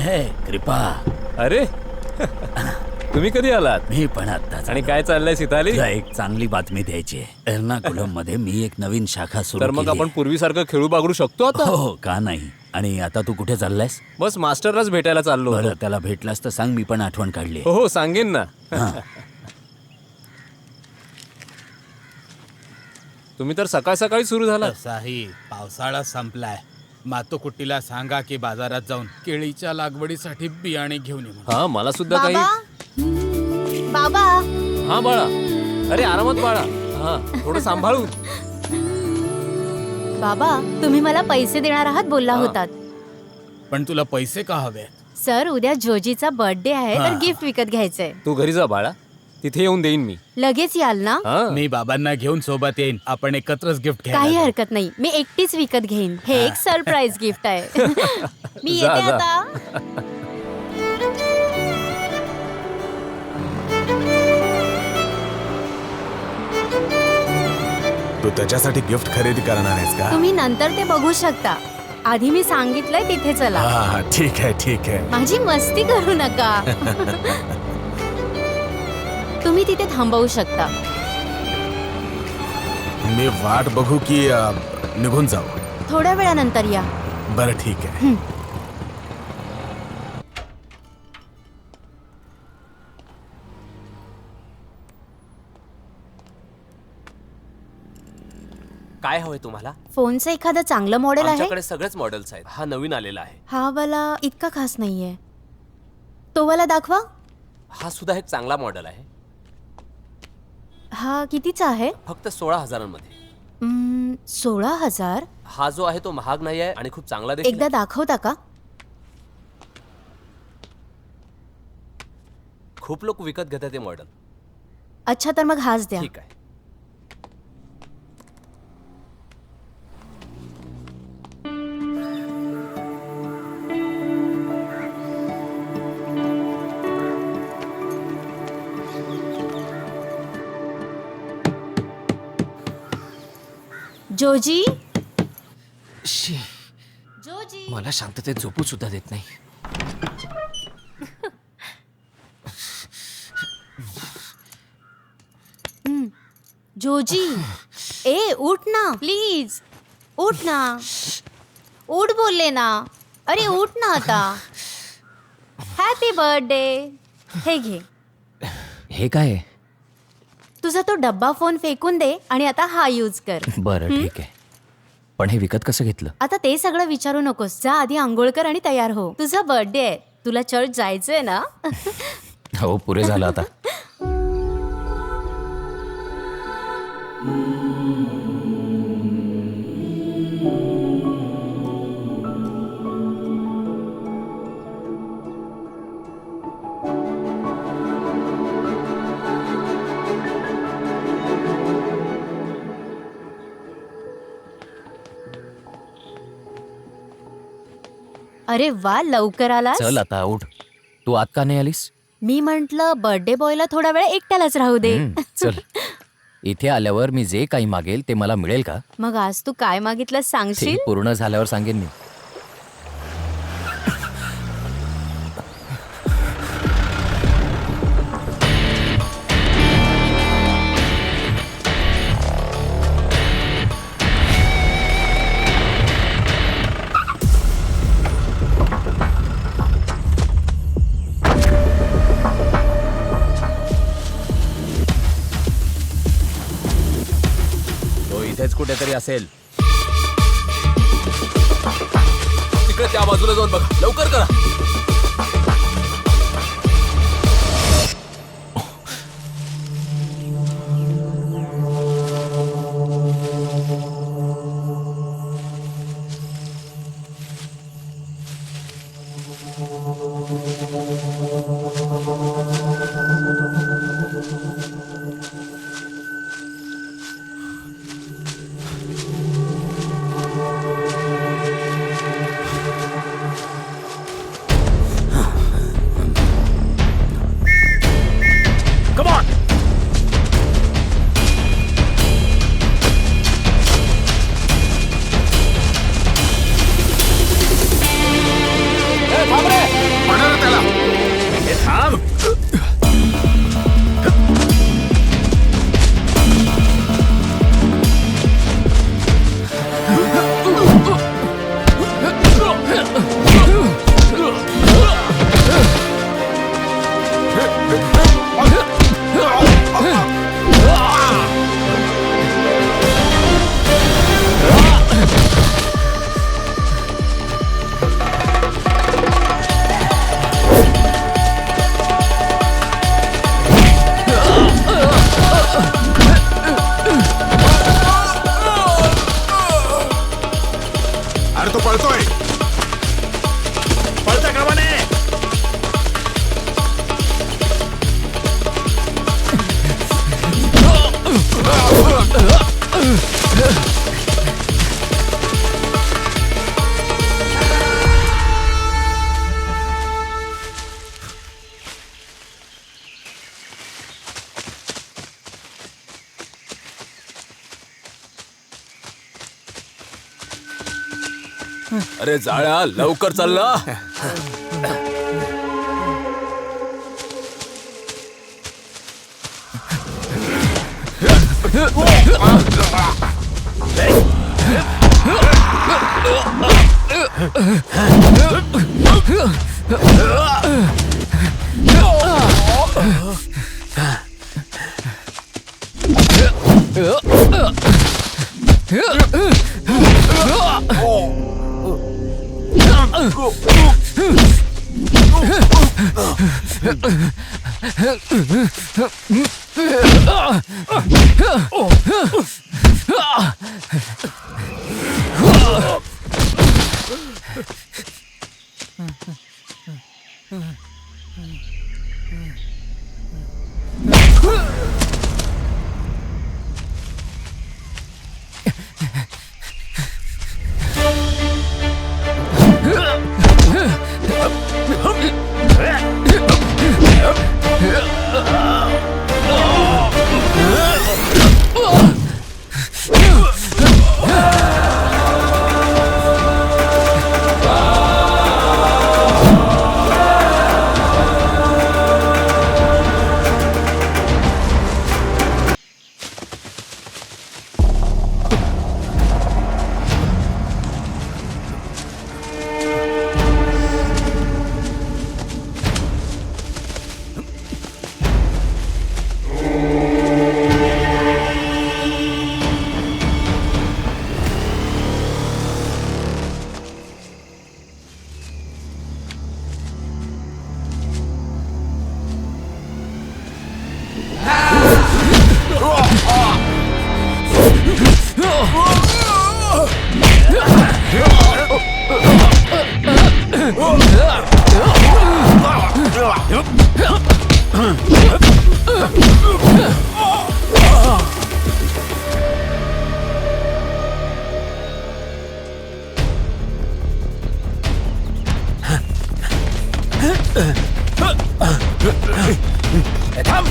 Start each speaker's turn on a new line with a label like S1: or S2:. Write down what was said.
S1: हे कृपा.
S2: अरे तुम्ही कधी आलात?
S1: मी पण आता.
S2: आणि काय चाललंय सीताली?
S1: तुला एक चांगली बातमी द्यायची आहे. एर्नाकुलम मध्ये मी एक नवीन शाखा सुरू
S2: तर मग आपण पूर्वीसारखं खेळू बागडू शकतो आता?
S1: हो का नाही. आणि आता तू कुठे चाललायस?
S2: बस मास्टरलाच भेटायला चाललो होतो.
S1: बरं, त्याला भेटलास तर सांग, मी पण आठवण काढली.
S2: हो हो सांगेन ना. तुम्ही तर सकाळ सकाळी सुरू झाला.
S3: तसाही पावसाळा संपलाय. मातोकुट्टीला सांगा की बाजारात जाऊन केळीच्या लागवडीसाठी बियाणे घेऊन ये म्हणून.
S2: हा मला सुद्धा काही.
S4: बाबा
S2: हा बाळा. अरे आरामात बाळा. हा थोडं सांभाळून.
S4: बाबा तुम्ही मला पैसे देणार आहात बोलला होतात.
S3: पण तुला पैसे का हवे?
S4: सर उद्या जोजीचा बर्थडे आहे तर गिफ्ट विकत घ्यायचंय.
S2: तू घरी जा बाळा, तिथे येऊन देईन मी.
S4: लगेच याल ना?
S2: हा
S3: मी बाबांना घेऊन सोबत येईन. आपण एकत्रच गिफ्ट
S4: काही
S3: घ्यायला.
S4: हरकत नाही, मी एकटीच विकत घेईन. हे एक सरप्राईज गिफ्ट आहे. मी
S2: जा,
S4: येते
S2: जा.
S4: आता.
S5: तू त्याच्यासाठी गिफ्ट खरेदी करणार आहेस का?
S4: तुम्ही नंतर ते बघू शकता. आधी मी सांगितलंय तिथे चला.
S5: हा ठीक आहे ठीक आहे.
S4: माझी मस्ती करू नका. तुम्ही तिथे थांबवू शकता.
S5: मी वाट बघू की निघून जाऊ?
S4: थोड्या वेळानंतर या.
S5: बरं ठीक आहे.
S6: काय हवंय तुम्हाला?
S4: फोनचं एखादं चांगलं मॉडेल आहे?
S6: आमच्याकडे सगळेच मॉडेल्स आहेत. हा नवीन आलेला आहे.
S4: हा वाला इतका खास नाहीये. तो वाला दाखवा.
S6: हा सुद्धा एक चांगला मॉडेल आहे.
S4: हा कितीचा आहे?
S6: फक्त 16,000मध्ये.
S4: 16,000?
S6: हा जो आहे तो महाग नाही आहे आणि खूप चांगला देखील
S4: एकदा
S6: आहे.
S4: दाखवता का?
S6: खूप लोक विकत घेतात ते मॉडेल.
S4: अच्छा तर मग हाच द्या.
S6: ठीक आहे.
S4: जोजी,
S6: शी,
S4: जोजी.
S6: मला शांततेत झोपू सुद्धा देत नाही.
S4: जोजी, ए उठ ना प्लीज. उठ ना. उठ बोलले ना. अरे उठ ना आता. Happy birthday. हे घे.
S6: हे काय आहे?
S4: तुझा तो डब्बा फोन फेकून दे आणि आता हा यूज कर.
S6: बरं ठीक आहे. पण हे विकत कसं घेतलं?
S4: आता ते सगळं विचारू नकोस. जा आधी आंघोळ कर आणि तयार हो. तुझा बर्थडे आहे. तुला चर्च जायचंय ना?
S6: हो पुरे झालं आता.
S4: अरे वा लवकर आलास.
S6: चल आता उठ. तू आत का नाही आलीस?
S4: मी म्हंटल बर्थडे बॉयला थोडा वेळ एकट्यालाच राहू दे.
S6: चल. इथे आल्यावर मी जे काही मागेल ते मला मिळेल का?
S4: मग आज तू काय मागितलं
S6: ते
S4: सांगशील?
S6: पूर्ण झाल्यावर सांगेन मी.
S2: तो इथेच कुठेतरी असेल.
S6: तिकडे त्या बाजूला जाऊन बघा. लवकर करा.
S2: अरे जाळ्या लवकर चाल ना.
S3: थांब.